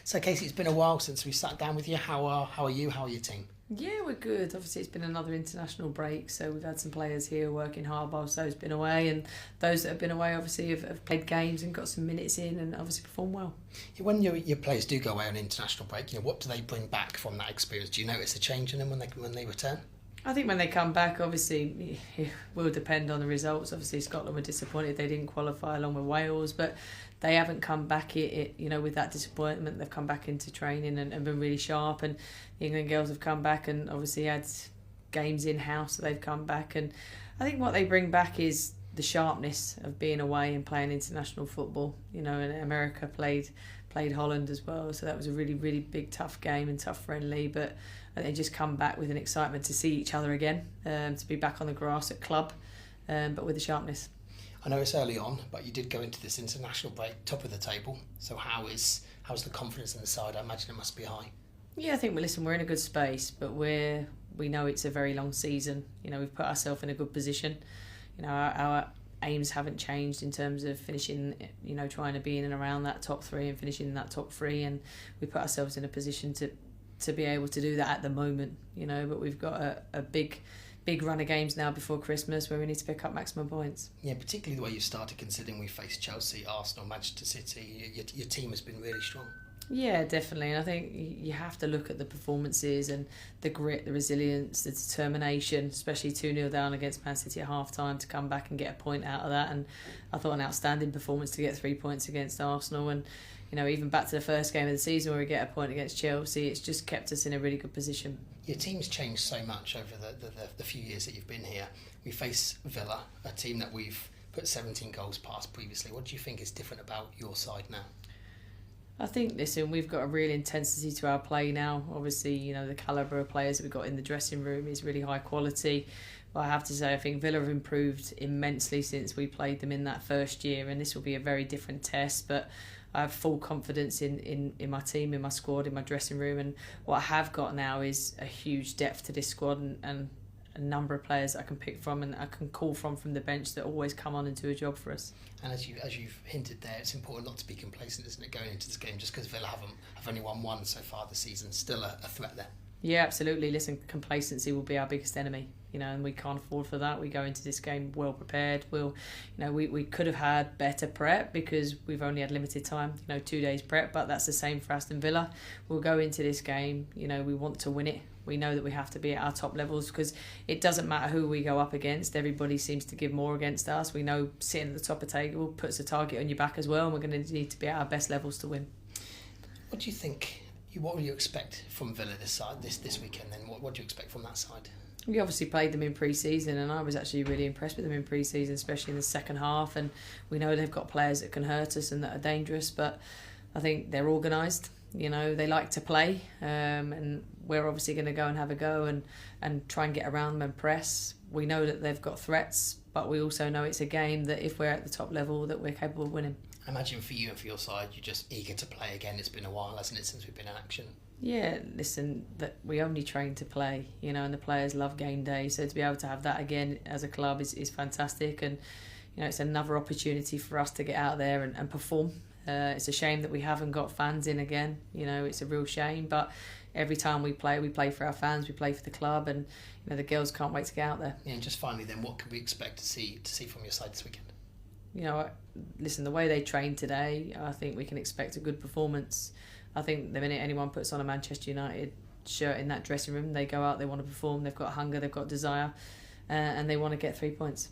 So, Casey, it's been a while since we sat down with you. How are you? How are your team? Yeah, we're good. Obviously, it's been another international break, so we've had some players here working hard whilst those been away, and those that have been away obviously have played games and got some minutes in and obviously performed well. When your players do go away on international break, what do they bring back from that experience? Do you notice a change in them when they return? I think when they come back, obviously, it will depend on the results. Obviously, Scotland were disappointed they didn't qualify along with Wales, but they haven't come back with that disappointment. They've come back into training and been really sharp, and the England girls have come back and obviously had games in-house, so they've come back. And I think what they bring back is the sharpness of being away and playing international football. And America played Holland as well, so that was a really, really big, tough game and tough friendly, but they just come back with an excitement to see each other again, to be back on the grass at club, but with the sharpness. I know it's early on, but you did go into this international break top of the table. So how's the confidence in the side? I imagine it must be high. Yeah, I think we're in a good space, but we know it's a very long season. We've put ourselves in a good position. Our aims haven't changed in terms of finishing, trying to be in and around that top three and finishing in that top three, and we put ourselves in a position to be able to do that at the moment. But we've got a big run of games now before Christmas where we need to pick up maximum points. Yeah, particularly the way you started, considering we faced Chelsea, Arsenal, Manchester City. Your team has been really strong. Yeah, definitely. And I think you have to look at the performances and the grit, the resilience, the determination, especially 2-0 down against Man City at half-time to come back and get a point out of that. And I thought an outstanding performance to get 3 points against Arsenal. And, even back to the first game of the season where we get a point against Chelsea, it's just kept us in a really good position. Your team's changed so much over the few years that you've been here. We face Villa, a team that we've put 17 goals past previously. What do you think is different about your side now? I think, we've got a real intensity to our play now. Obviously, the calibre of players that we've got in the dressing room is really high quality. But I have to say, I think Villa have improved immensely since we played them in that first year, and this will be a very different test. But I have full confidence in my team, in my squad, in my dressing room. And what I have got now is a huge depth to this squad and a number of players I can pick from and I can call from the bench that always come on and do a job for us. And as you've hinted there, it's important not to be complacent, isn't it, going into this game, just because Villa have only won one so far this season. Still a threat there. Yeah, absolutely. Listen, complacency will be our biggest enemy, and we can't afford for that. We go into this game well prepared. We could have had better prep because we've only had limited time, 2 days prep, but that's the same for Aston Villa. We'll go into this game, we want to win it. We know that we have to be at our top levels because it doesn't matter who we go up against. Everybody seems to give more against us. We know sitting at the top of the table puts a target on your back as well, and we're going to need to be at our best levels to win. What do you think? What will you expect from Villa this weekend? Then what do you expect from that side? We obviously played them in pre-season, and I was actually really impressed with them in pre-season, especially in the second half. And we know they've got players that can hurt us and that are dangerous, but I think they're organised. They like to play, and we're obviously going to go and have a go and try and get around them and press. We know that they've got threats, but we also know it's a game that if we're at the top level that we're capable of winning. I imagine for you and for your side, you're just eager to play again. It's been a while, hasn't it, since we've been in action? Yeah, listen, that we only train to play, and the players love game day. So to be able to have that again as a club is fantastic, and it's another opportunity for us to get out there and perform. It's a shame that we haven't got fans in again. It's a real shame, but every time we play for our fans, we play for the club, and the girls can't wait to get out there. Yeah, and just finally, then, what can we expect to see from your side this weekend? Listen, the way they trained today, I think we can expect a good performance. I think the minute anyone puts on a Manchester United shirt in that dressing room, they go out, they want to perform, they've got hunger, they've got desire, and they want to get 3 points.